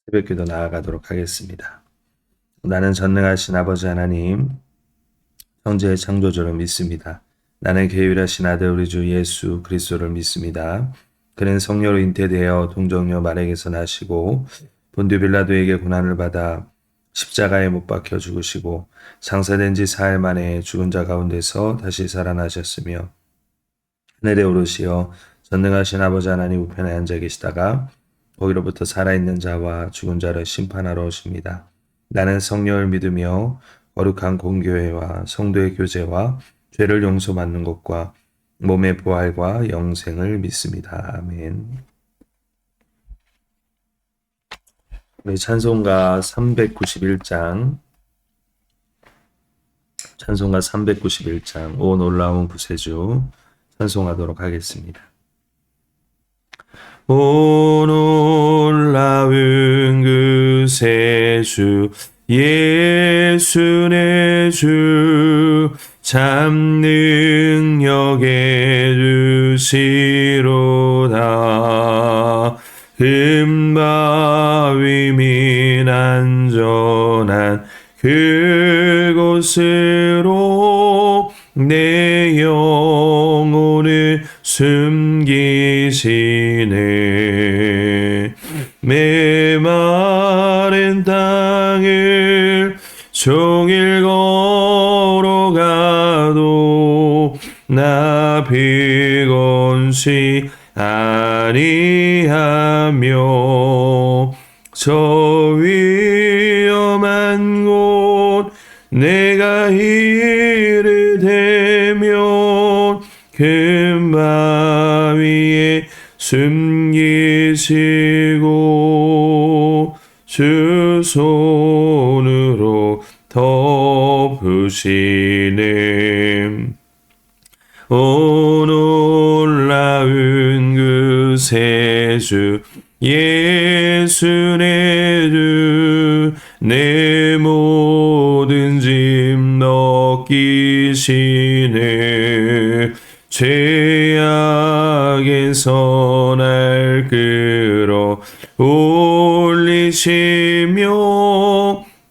새벽기도 나아가도록 하겠습니다. 나는 전능하신 아버지 하나님, 천지의 창조주를 믿습니다. 나는 계율하신 아들 우리 주 예수 그리스도를 믿습니다. 그는 성령으로 잉태되어 동정녀 마리아에게서 나시고 본디오 빌라도에게 고난을 받아 십자가에 못 박혀 죽으시고 장사된 지 사흘 만에 죽은 자 가운데서 다시 살아나셨으며 하늘에 오르시어 전능하신 아버지 하나님 우편에 앉아 계시다가 거기로부터 살아있는 자와 죽은 자를 심판하러 오십니다. 나는 성령을 믿으며 거룩한 공교회와 성도의 교제와 죄를 용서받는 것과 몸의 부활과 영생을 믿습니다. 아멘. 우리 찬송가 391장 찬송가 391장 오 놀라운 구세주 찬송하도록 하겠습니다. 오 놀라운 구세주 예수 내 주 참 능력에 주시로다. 금바위 민 안전한 그곳으로 내 영혼을 숨기시네. 메마른 땅을 종일 걸어가도 나 피곤치 아니하며 저 위험한 곳 내가 이르되면 금바위에 숨기시고 주 손으로 덮으시네. 오 놀라운 구세주 예수 내 주 내 모든 짐 넘기시네. 죄악에서 날 끌어 올리시며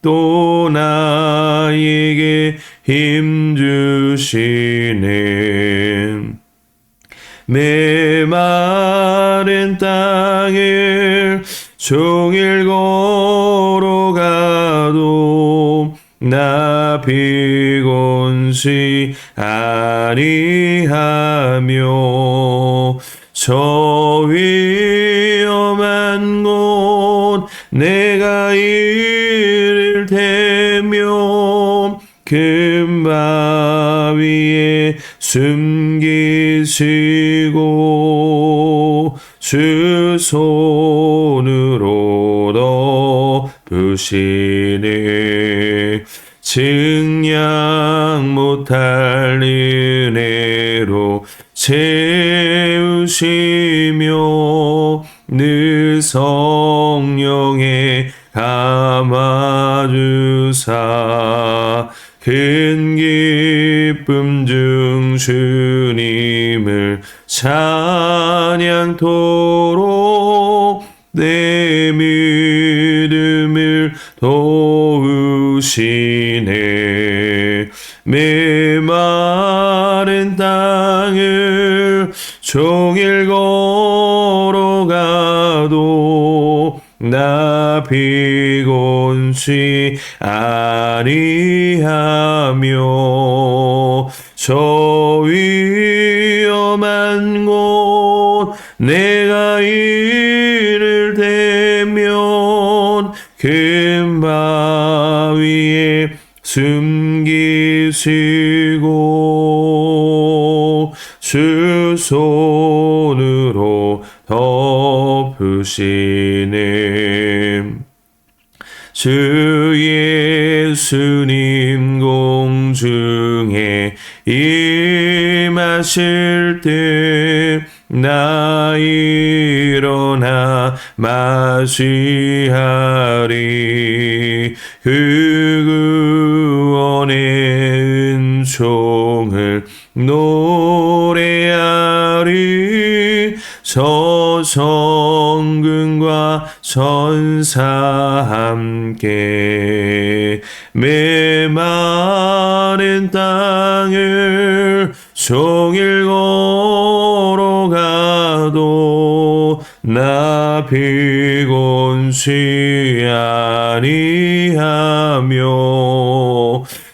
또 나에게 힘 주시네. 메마른 땅을 종일 걸어가도 나 피곤치 아니하며 저 위험한 곳 내가 이를테면 금바위에 숨기시고 주 손으로 덮으시네. 증량 못할 은혜로 채우시며 늘 성령에 감아주사 큰 기쁨 중 주님을 찬양토록 내 믿음을 도우시네. 메마른 땅을 종일 걸어가도 나 피곤치 아니하며 저 위험한 곳 내가 이를테면 금바위에 숨기시고 주 손으로 덮으시네. 주 예수님 공중에 임하실 때 나 일어나 맞이하리. 그 구원의 은총을 노래하리. 저 성군과 전사 함께 메마른 땅을 종일 걸어가도 나 피곤치 아니하며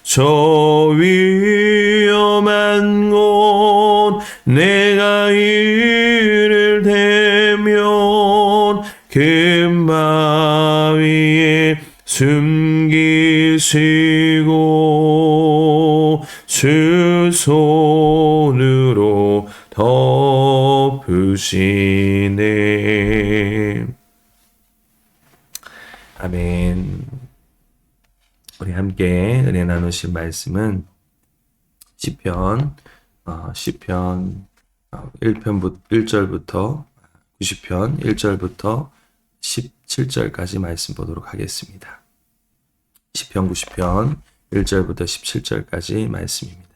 저 위험한 곳 내가 이를 대면 큰 바위에 숨기시고 주 손으로 덮으시네. 아멘. 우리 함께 은혜 나누신 말씀은 시편 1절부터 90편 1절부터 17절까지 말씀 보도록 하겠습니다. 시편 90편 1절부터 17절까지 말씀입니다.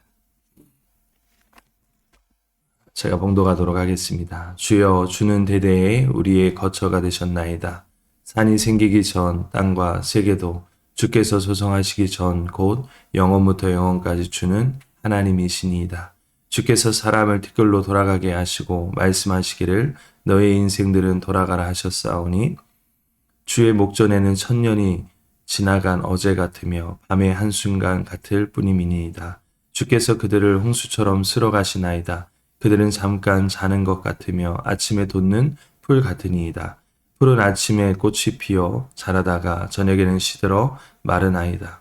제가 봉독하도록 하겠습니다. 주여, 주는 대대에 우리의 거처가 되셨나이다. 산이 생기기 전 땅과 세계도 주께서 소성하시기 전 곧 영원부터 영원까지 주는 하나님이시니이다. 주께서 사람을 티끌로 돌아가게 하시고 말씀하시기를 너의 인생들은 돌아가라 하셨사오니 주의 목전에는 천년이 지나간 어제 같으며 밤의 한순간 같을 뿐이니이다. 주께서 그들을 홍수처럼 쓸어가시나이다. 그들은 잠깐 자는 것 같으며 아침에 돋는 풀 같으니이다. 풀은 아침에 꽃이 피어 자라다가 저녁에는 시들어 마르나이다.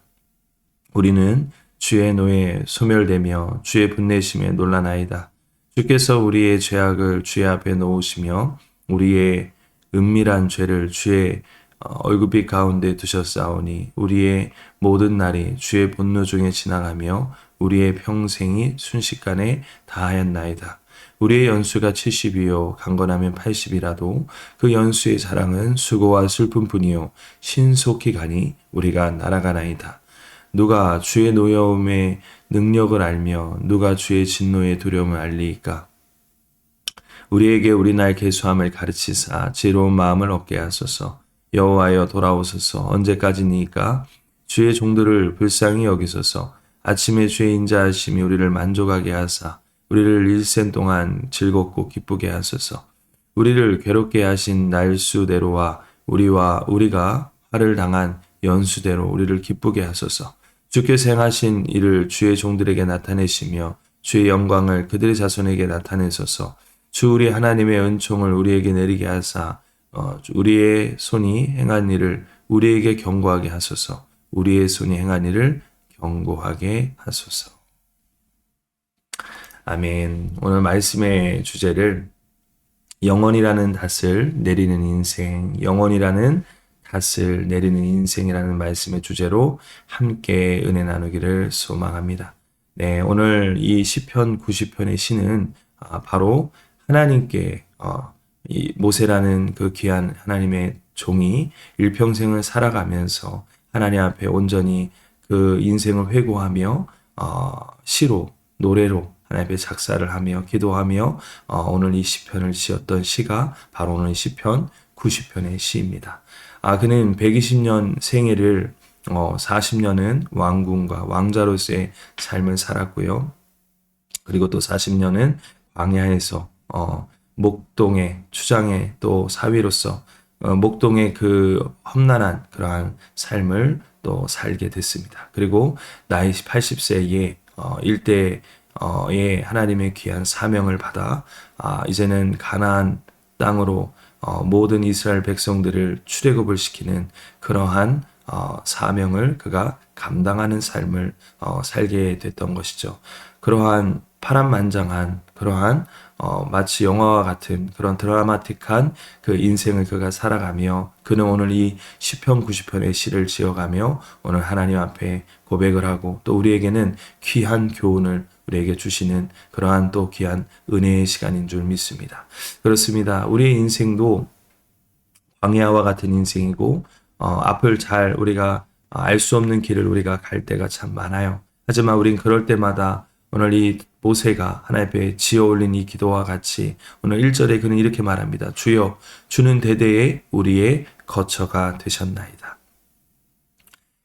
우리는 주의 노에 소멸되며 주의 분내심에 놀라나이다. 주께서 우리의 죄악을 주의 앞에 놓으시며 우리의 은밀한 죄를 주의 얼굴빛 가운데 두셨사오니 우리의 모든 날이 주의 분노 중에 지나가며 우리의 평생이 순식간에 다하였나이다. 우리의 연수가 70이요 강건하면 80이라도 그 연수의 자랑은 수고와 슬픔뿐이요 신속히 가니 우리가 날아가나이다. 누가 주의 노여움의 능력을 알며 누가 주의 진노의 두려움을 알리이까? 우리에게 우리 날 계수함을 가르치사 지혜로운 마음을 얻게 하소서. 여호와여 돌아오소서. 언제까지니까? 주의 종들을 불쌍히 여기소서. 아침에 주의 인자하심이 우리를 만족하게 하사 우리를 일생 동안 즐겁고 기쁘게 하소서. 우리를 괴롭게 하신 날수대로와 우리가 화를 당한 연수대로 우리를 기쁘게 하소서. 주께서 행하신 일을 주의 종들에게 나타내시며 주의 영광을 그들의 자손에게 나타내소서. 주 우리 하나님의 은총을 우리에게 내리게 하사 우리의 손이 행한 일을 우리에게 경고하게 하소서. 우리의 손이 행한 일을 경고하게 하소서. 아멘. 오늘 말씀의 주제를 영원이라는 닷을 내리는 인생, 영원이라는 닷을 내리는 인생이라는 말씀의 주제로 함께 은혜 나누기를 소망합니다. 네, 오늘 이 시편 90편의 시는 바로 하나님께 이 모세라는 그 귀한 하나님의 종이 일평생을 살아가면서 하나님 앞에 온전히 그 인생을 회고하며 시로 노래로 하나님 앞에 작사를 하며 기도하며 오늘 이 시편을 지었던 시가 바로 오늘 시편 90편의 시입니다. 그는 120년 생애를 40년은 왕궁과 왕자로서의 삶을 살았고요. 그리고 또 40년은 광야에서 목동의 추장의 또 사위로서 목동의 그 험난한 그러한 삶을 또 살게 됐습니다. 그리고 나이 80세에 일대에 하나님의 귀한 사명을 받아 이제는 가나안 땅으로 모든 이스라엘 백성들을 출애굽을 시키는 그러한 사명을 그가 감당하는 삶을 살게 됐던 것이죠. 그러한 파란만장한 그러한 마치 영화와 같은 그런 드라마틱한 그 인생을 그가 살아가며 그는 오늘 이 시편 90편의 시를 지어가며 오늘 하나님 앞에 고백을 하고 또 우리에게는 귀한 교훈을 우리에게 주시는 그러한 또 귀한 은혜의 시간인 줄 믿습니다. 그렇습니다. 우리의 인생도 광야와 같은 인생이고 앞을 잘 우리가 알 수 없는 길을 우리가 갈 때가 참 많아요. 하지만 우린 그럴 때마다 오늘 이 모세가 하나님 앞에 지어 올린 이 기도와 같이 오늘 1절에 그는 이렇게 말합니다. 주여, 주는 대대에 우리의 거처가 되셨나이다.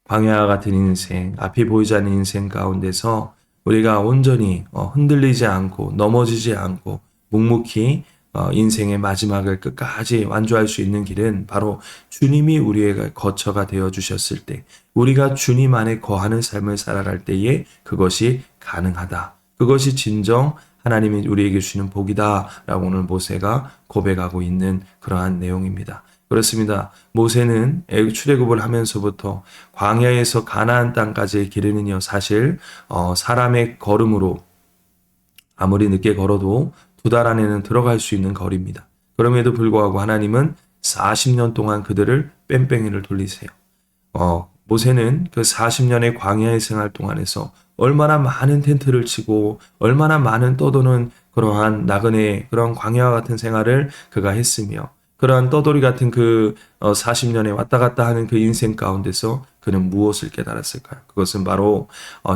광야와 같은 인생, 앞이 보이지 않는 인생 가운데서 우리가 온전히 흔들리지 않고 넘어지지 않고 묵묵히 인생의 마지막을 끝까지 완주할 수 있는 길은 바로 주님이 우리의 거처가 되어 주셨을 때, 우리가 주님 안에 거하는 삶을 살아갈 때에 그것이 가능하다. 그것이 진정 하나님이 우리에게 주시는 복이다라고 오늘 모세가 고백하고 있는 그러한 내용입니다. 그렇습니다. 모세는 출애굽을 하면서부터 광야에서 가나안 땅까지의 길은요, 사실 사람의 걸음으로 아무리 늦게 걸어도 2달 안에는 들어갈 수 있는 거리입니다. 그럼에도 불구하고 하나님은 40년 동안 그들을 뺑뺑이를 돌리세요. 모세는 그 40년의 광야의 생활 동안에서 얼마나 많은 텐트를 치고 얼마나 많은 떠도는 그러한 나그네 그런 광야와 같은 생활을 그가 했으며, 그러한 떠돌이 같은 그 40년에 왔다 갔다 하는 그 인생 가운데서 그는 무엇을 깨달았을까요? 그것은 바로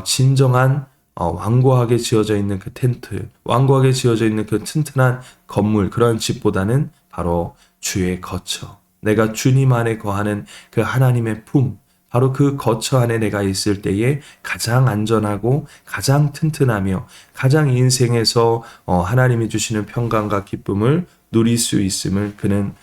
진정한 완고하게 지어져 있는 그 텐트, 완고하게 지어져 있는 그 튼튼한 건물, 그런 집보다는 바로 주의 거처, 내가 주님 안에 거하는 그 하나님의 품, 바로 그 거처 안에 내가 있을 때에 가장 안전하고 가장 튼튼하며 가장 인생에서 하나님이 주시는 평강과 기쁨을 누릴 수 있음을 그는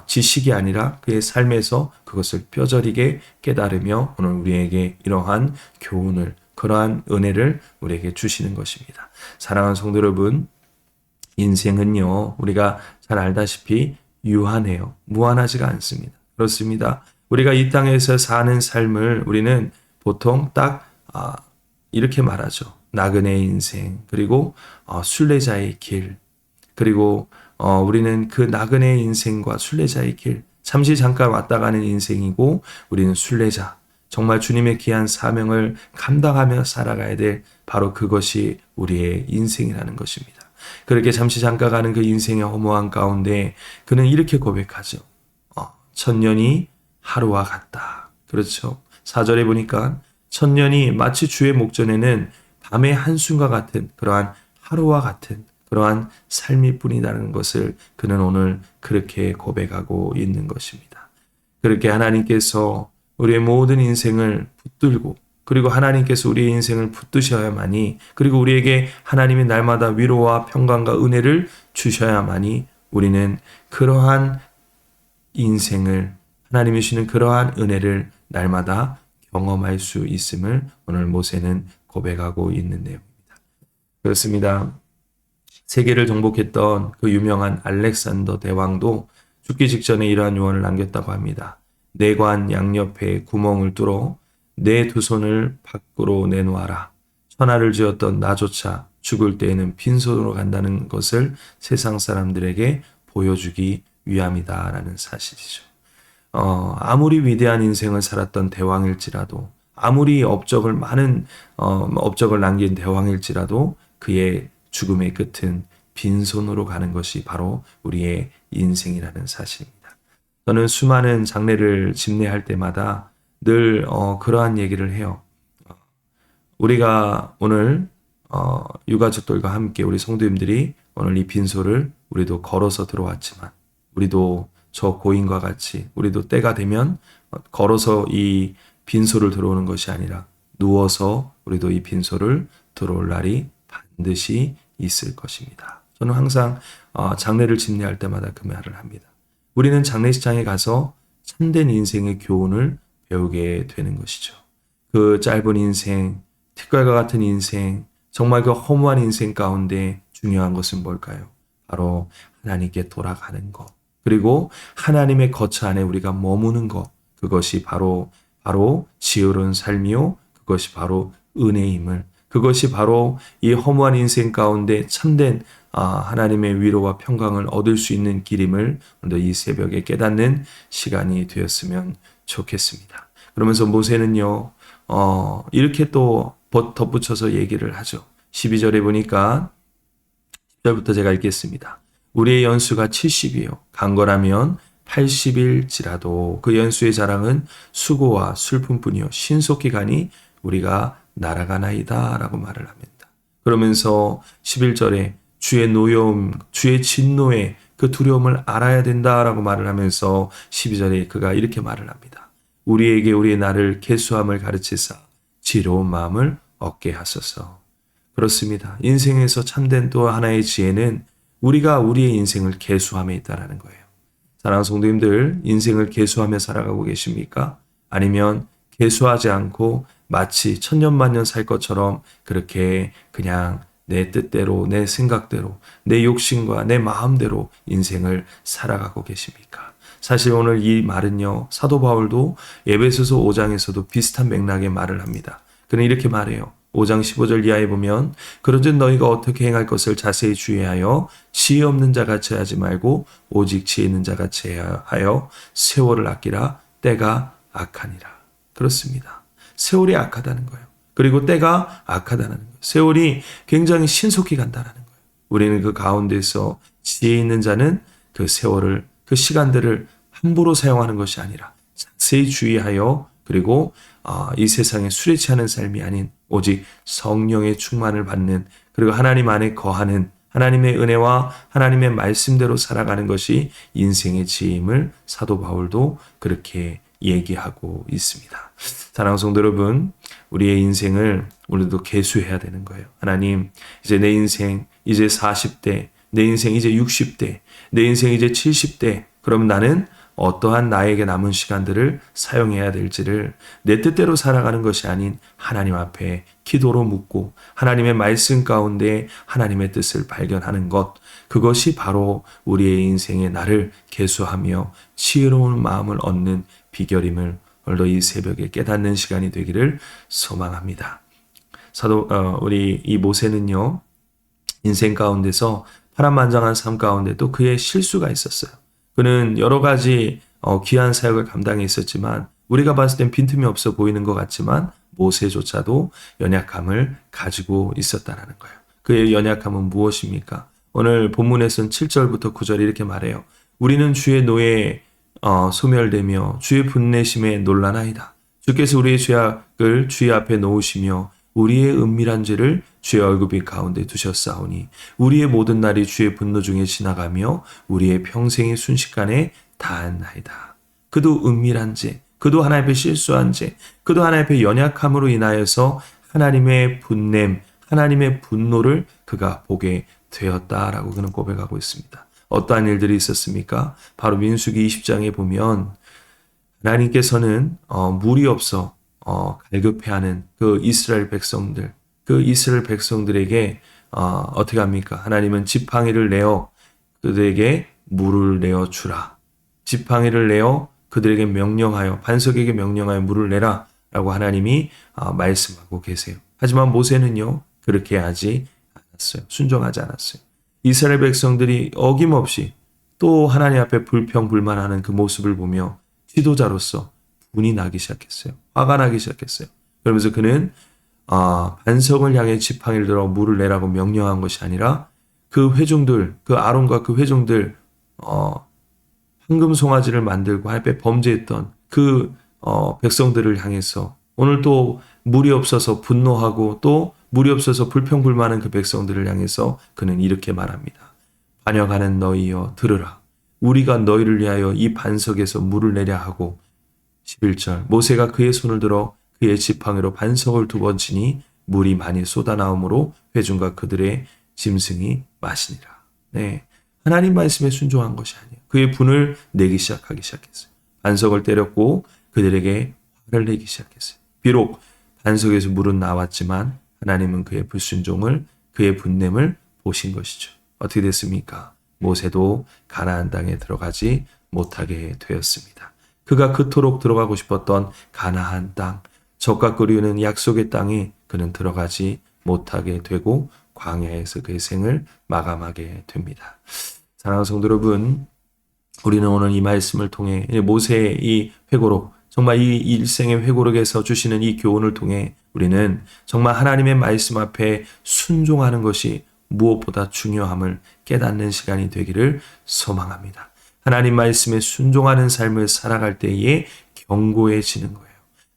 지식이 아니라 그의 삶에서 그것을 뼈저리게 깨달으며 오늘 우리에게 이러한 교훈을, 그러한 은혜를 우리에게 주시는 것입니다. 사랑하는 성도 여러분, 인생은요, 우리가 잘 알다시피 유한해요. 무한하지가 않습니다. 그렇습니다. 우리가 이 땅에서 사는 삶을 우리는 보통 딱 이렇게 말하죠. 나그네의 인생, 그리고 순례자의 길, 그리고 우리는 그 나그네의 인생과 순례자의 길, 잠시 잠깐 왔다 가는 인생이고 우리는 순례자, 정말 주님의 귀한 사명을 감당하며 살아가야 될 바로 그것이 우리의 인생이라는 것입니다. 그렇게 잠시 잠깐 가는 그 인생의 허무한 가운데 그는 이렇게 고백하죠. 천년이 하루와 같다. 그렇죠. 4절에 보니까 천년이 마치 주의 목전에는 밤의 한숨과 같은 그러한 하루와 같은 그러한 삶일 뿐이라는 것을 그는 오늘 그렇게 고백하고 있는 것입니다. 그렇게 하나님께서 우리의 모든 인생을 붙들고, 그리고 하나님께서 우리의 인생을 붙드셔야만이, 그리고 우리에게 하나님이 날마다 위로와 평강과 은혜를 주셔야만이 우리는 그러한 인생을, 하나님이 주시는 그러한 은혜를 날마다 경험할 수 있음을 오늘 모세는 고백하고 있는 내용입니다. 그렇습니다. 세계를 정복했던 그 유명한 알렉산더 대왕도 죽기 직전에 이러한 유언을 남겼다고 합니다. 내 관 양옆에 구멍을 뚫어 내 두 손을 밖으로 내놓아라. 천하를 지었던 나조차 죽을 때에는 빈손으로 간다는 것을 세상 사람들에게 보여주기 위함이다 라는 사실이죠. 아무리 위대한 인생을 살았던 대왕일지라도, 아무리 많은 업적을 남긴 대왕일지라도 그의 죽음의 끝은 빈손으로 가는 것이 바로 우리의 인생이라는 사실입니다. 저는 수많은 장례를 집례할 때마다 늘 그러한 얘기를 해요. 우리가 오늘 유가족들과 함께 우리 성도님들이 오늘 이 빈소를 우리도 걸어서 들어왔지만, 우리도 저 고인과 같이 우리도 때가 되면 걸어서 이 빈소를 들어오는 것이 아니라 누워서 우리도 이 빈소를 들어올 날이 반드시 있을 것입니다. 저는 항상 장례를 집례할 때마다 그 말을 합니다. 우리는 장례식장에 가서 참된 인생의 교훈을 배우게 되는 것이죠. 그 짧은 인생, 특갈과 같은 인생, 정말 그 허무한 인생 가운데 중요한 것은 뭘까요? 바로 하나님께 돌아가는 것, 그리고 하나님의 거처 안에 우리가 머무는 것, 그것이 바로 지혜로운 삶이요, 그것이 바로 은혜임을, 그것이 바로 이 허무한 인생 가운데 참된 하나님의 위로와 평강을 얻을 수 있는 길임을 오늘 이 새벽에 깨닫는 시간이 되었으면 좋겠습니다. 그러면서 모세는요, 이렇게 또 덧붙여서 얘기를 하죠. 12절에 보니까 10절부터 제가 읽겠습니다. 우리의 연수가 70이요. 강건하면 80일지라도 그 연수의 자랑은 수고와 슬픔뿐이요. 신속히 가니 우리가 날아가나이다 라고 말을 합니다. 그러면서 11절에 주의 노여움, 주의 진노의 그 두려움을 알아야 된다라고 말을 하면서 12절에 그가 이렇게 말을 합니다. 우리에게 우리의 나를 계수함을 가르치사 지혜로운 마음을 얻게 하소서. 그렇습니다. 인생에서 참된 또 하나의 지혜는 우리가 우리의 인생을 계수함에 있다라는 거예요. 사랑하는 성도님들, 인생을 계수하며 살아가고 계십니까? 아니면 계수하지 않고 마치 천년만년 살 것처럼 그렇게 그냥 내 뜻대로, 내 생각대로, 내 욕심과 내 마음대로 인생을 살아가고 계십니까? 사실 오늘 이 말은요, 사도 바울도 에베소서 5장에서도 비슷한 맥락의 말을 합니다. 그는 이렇게 말해요. 5장 15절 이하에 보면 그런즉 너희가 어떻게 행할 것을 자세히 주의하여 지혜 없는 자같이 하지 말고 오직 지혜 있는 자같이 하여 세월을 아끼라. 때가 악하니라. 그렇습니다. 세월이 악하다는 거예요. 그리고 때가 악하다는 거예요. 세월이 굉장히 신속히 간다는 거예요. 우리는 그 가운데서 지혜 있는 자는 그 세월을, 그 시간들을 함부로 사용하는 것이 아니라 자세히 주의하여, 그리고 이 세상에 술에 취하는 삶이 아닌 오직 성령의 충만을 받는, 그리고 하나님 안에 거하는 하나님의 은혜와 하나님의 말씀대로 살아가는 것이 인생의 지혜임을 사도 바울도 그렇게 얘기하고 있습니다. 사랑하는 성도 여러분, 우리의 인생을 오늘도 계수해야 되는 거예요. 하나님, 이제 내 인생 이제 40대, 내 인생 이제 60대, 내 인생 이제 70대, 그럼 나는 어떠한 나에게 남은 시간들을 사용해야 될지를 내 뜻대로 살아가는 것이 아닌 하나님 앞에 기도로 묻고 하나님의 말씀 가운데 하나님의 뜻을 발견하는 것, 그것이 바로 우리의 인생의 나를 계수하며 지혜로운 마음을 얻는 비결임을 오늘도 이 새벽에 깨닫는 시간이 되기를 소망합니다. 우리 이 모세는요, 인생 가운데서 파란만장한 삶 가운데도 그의 실수가 있었어요. 그는 여러 가지 귀한 사역을 감당해 있었지만 우리가 봤을 땐 빈틈이 없어 보이는 것 같지만 모세조차도 연약함을 가지고 있었다는 거예요. 그의 연약함은 무엇입니까? 오늘 본문에서는 7절부터 9절 이렇게 말해요. 우리는 주의 노예에 소멸되며 주의 분내심에 놀라나이다. 주께서 우리의 죄악을 주의 앞에 놓으시며 우리의 은밀한 죄를 주의 얼굴빛 가운데 두셨사오니 우리의 모든 날이 주의 분노 중에 지나가며 우리의 평생이 순식간에 다하나이다. 그도 은밀한 죄, 그도 하나님 앞에 실수한 죄, 그도 하나님 앞에 연약함으로 인하여서 하나님의 분냄, 하나님의 분노를 그가 보게 되었다라고 그는 고백하고 있습니다. 어떠한 일들이 있었습니까? 바로 민수기 20장에 보면 하나님께서는 물이 없어 갈급해하는 그 이스라엘 백성들에게 어떻게 합니까? 하나님은 지팡이를 내어 그들에게 물을 내어 주라. 지팡이를 내어 그들에게 명령하여, 반석에게 명령하여 물을 내라 라고 하나님이 말씀하고 계세요. 하지만 모세는요, 그렇게 하지 않았어요. 순종하지 않았어요. 이스라엘 백성들이 어김없이 또 하나님 앞에 불평불만하는 그 모습을 보며 지도자로서 분이 나기 시작했어요. 화가 나기 시작했어요. 그러면서 그는 반석을 향해 지팡이를 들어 물을 내라고 명령한 것이 아니라 그 회중들, 그 아론과 그 회중들 황금 송아지를 만들고 하나님 앞에 범죄했던 그 백성들을 향해서 오늘 또 물이 없어서 분노하고 또 물이 없어서 불평불만한 그 백성들을 향해서 그는 이렇게 말합니다. 반역하는 너희여 들으라. 우리가 너희를 위하여 이 반석에서 물을 내려 하고 11절 모세가 그의 손을 들어 그의 지팡이로 반석을 2번 치니 물이 많이 쏟아나오므로 회중과 그들의 짐승이 마시니라. 네, 하나님 말씀에 순종한 것이 아니에요. 그의 분을 내기 시작했어요. 반석을 때렸고 그들에게 화를 내기 시작했어요. 비록 반석에서 물은 나왔지만 하나님은 그의 불순종을, 그의 분냄을 보신 것이죠. 어떻게 됐습니까? 모세도 가나안 땅에 들어가지 못하게 되었습니다. 그가 그토록 들어가고 싶었던 가나안 땅, 젖과 꿀이 흐르는 약속의 땅에 그는 들어가지 못하게 되고 광야에서 그의 생을 마감하게 됩니다. 사랑하는 성도 여러분, 우리는 오늘 이 말씀을 통해 모세의 이 회고록, 정말 이 일생의 회고록에서 주시는 이 교훈을 통해 우리는 정말 하나님의 말씀 앞에 순종하는 것이 무엇보다 중요함을 깨닫는 시간이 되기를 소망합니다. 하나님 말씀에 순종하는 삶을 살아갈 때에 견고해지는 거예요.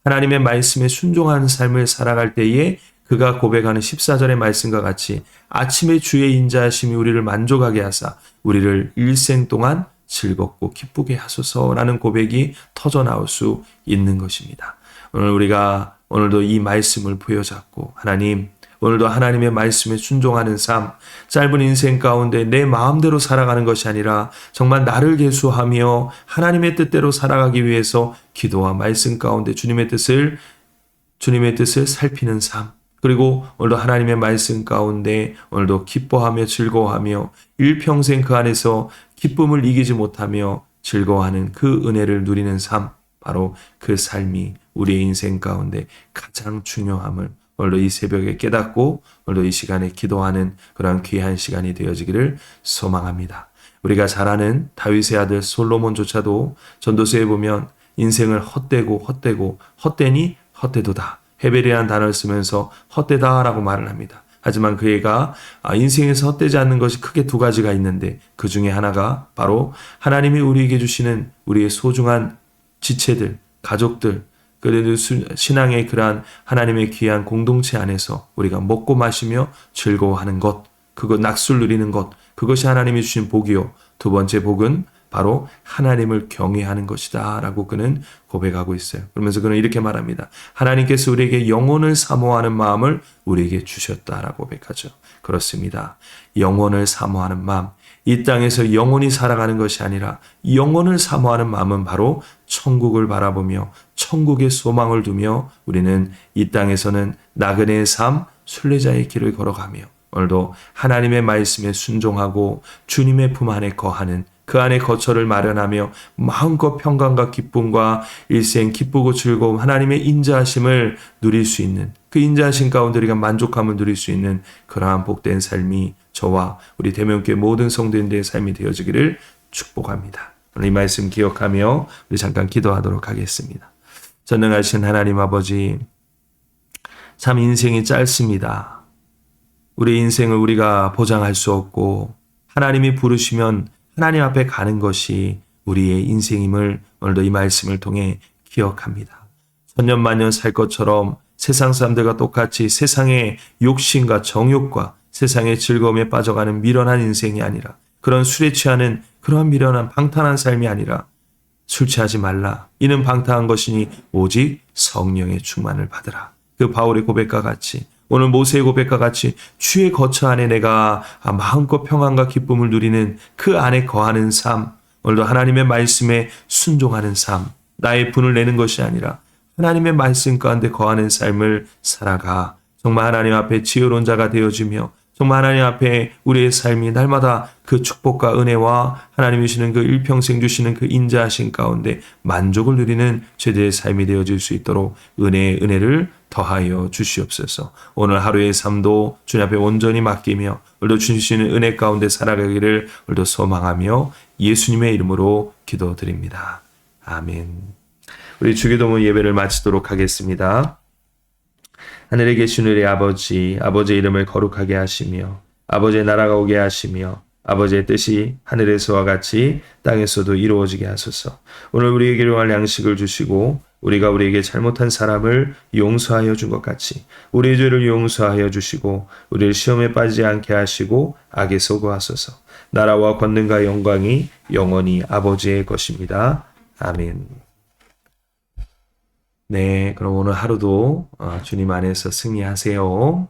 하나님의 말씀에 순종하는 삶을 살아갈 때에 그가 고백하는 14절의 말씀과 같이 아침에 주의 인자하심이 우리를 만족하게 하사 우리를 일생 동안 즐겁고 기쁘게 하소서라는 고백이 터져 나올 수 있는 것입니다. 오늘도 이 말씀을 부여잡고 하나님, 오늘도 하나님의 말씀에 순종하는 삶, 짧은 인생 가운데 내 마음대로 살아가는 것이 아니라 정말 나를 계수하며 하나님의 뜻대로 살아가기 위해서 기도와 말씀 가운데 주님의 뜻을 살피는 삶, 그리고 오늘도 하나님의 말씀 가운데 오늘도 기뻐하며 즐거워하며 일평생 그 안에서 기쁨을 이기지 못하며 즐거워하는 그 은혜를 누리는 삶, 바로 그 삶이 우리의 인생 가운데 가장 중요함을 오늘도 이 새벽에 깨닫고 오늘도 이 시간에 기도하는 그러한 귀한 시간이 되어지기를 소망합니다. 우리가 잘 아는 다윗의 아들 솔로몬조차도 전도서에 보면 인생을 헛되니 헛되도다. 헤벨이라는 단어를 쓰면서 헛되다라고 말을 합니다. 하지만 그애가 인생에서 헛되지 않는 것이 크게 두 가지가 있는데 그 중에 하나가 바로 하나님이 우리에게 주시는 우리의 소중한 지체들, 가족들, 그래도 신앙의 그러한 하나님의 귀한 공동체 안에서 우리가 먹고 마시며 즐거워하는 것, 그것 낙술 누리는 것, 그것이 하나님이 주신 복이요. 두 번째 복은 바로 하나님을 경외하는 것이다 라고 그는 고백하고 있어요. 그러면서 그는 이렇게 말합니다. 하나님께서 우리에게 영혼을 사모하는 마음을 우리에게 주셨다라고 고백하죠. 그렇습니다. 영혼을 사모하는 마음, 이 땅에서 영원히 살아가는 것이 아니라 영혼을 사모하는 마음은 바로 천국을 바라보며 천국의 소망을 두며 우리는 이 땅에서는 나그네의 삶, 순례자의 길을 걸어가며 오늘도 하나님의 말씀에 순종하고 주님의 품 안에 거하는 그 안에 거처를 마련하며 마음껏 평강과 기쁨과 일생 기쁘고 즐거움 하나님의 인자하심을 누릴 수 있는 그 인자하심 가운데 우리가 만족함을 누릴 수 있는 그러한 복된 삶이 저와 우리 대명교회 모든 성도인들의 삶이 되어지기를 축복합니다. 오늘 이 말씀 기억하며 우리 잠깐 기도하도록 하겠습니다. 전능하신 하나님 아버지, 참 인생이 짧습니다. 우리 인생을 우리가 보장할 수 없고 하나님이 부르시면 하나님 앞에 가는 것이 우리의 인생임을 오늘도 이 말씀을 통해 기억합니다. 천년만년 살 것처럼 세상 사람들과 똑같이 세상의 욕심과 정욕과 세상의 즐거움에 빠져가는 미련한 인생이 아니라 그런 술에 취하는 그러한 미련한 방탕한 삶이 아니라 술 취하지 말라. 이는 방탕한 것이니 오직 성령의 충만을 받으라. 그 바울의 고백과 같이 오늘 모세의 고백과 같이 주의 거처 안에 내가 마음껏 평안과 기쁨을 누리는 그 안에 거하는 삶, 오늘도 하나님의 말씀에 순종하는 삶, 나의 분을 내는 것이 아니라 하나님의 말씀 가운데 거하는 삶을 살아가 정말 하나님 앞에 지혜로운 자가 되어지며 정말 하나님 앞에 우리의 삶이 날마다 그 축복과 은혜와 하나님이 주시는 그 일평생 주시는 그 인자하신 가운데 만족을 누리는 제대의 삶이 되어질 수 있도록 은혜의 은혜를 더하여 주시옵소서. 오늘 하루의 삶도 주님 앞에 온전히 맡기며 오늘도 주시는 은혜 가운데 살아가기를 오늘도 소망하며 예수님의 이름으로 기도드립니다. 아멘. 우리 주기도문 예배를 마치도록 하겠습니다. 하늘에 계신 우리 아버지, 아버지의 이름을 거룩하게 하시며 아버지의 나라가 오게 하시며 아버지의 뜻이 하늘에서와 같이 땅에서도 이루어지게 하소서. 오늘 우리에게 일용할 양식을 주시고 우리가 우리에게 잘못한 사람을 용서하여 준 것 같이 우리의 죄를 용서하여 주시고 우리를 시험에 빠지지 않게 하시고 악에서 구하소서. 나라와 권능과 영광이 영원히 아버지의 것입니다. 아멘. 네, 그럼 오늘 하루도 주님 안에서 승리하세요.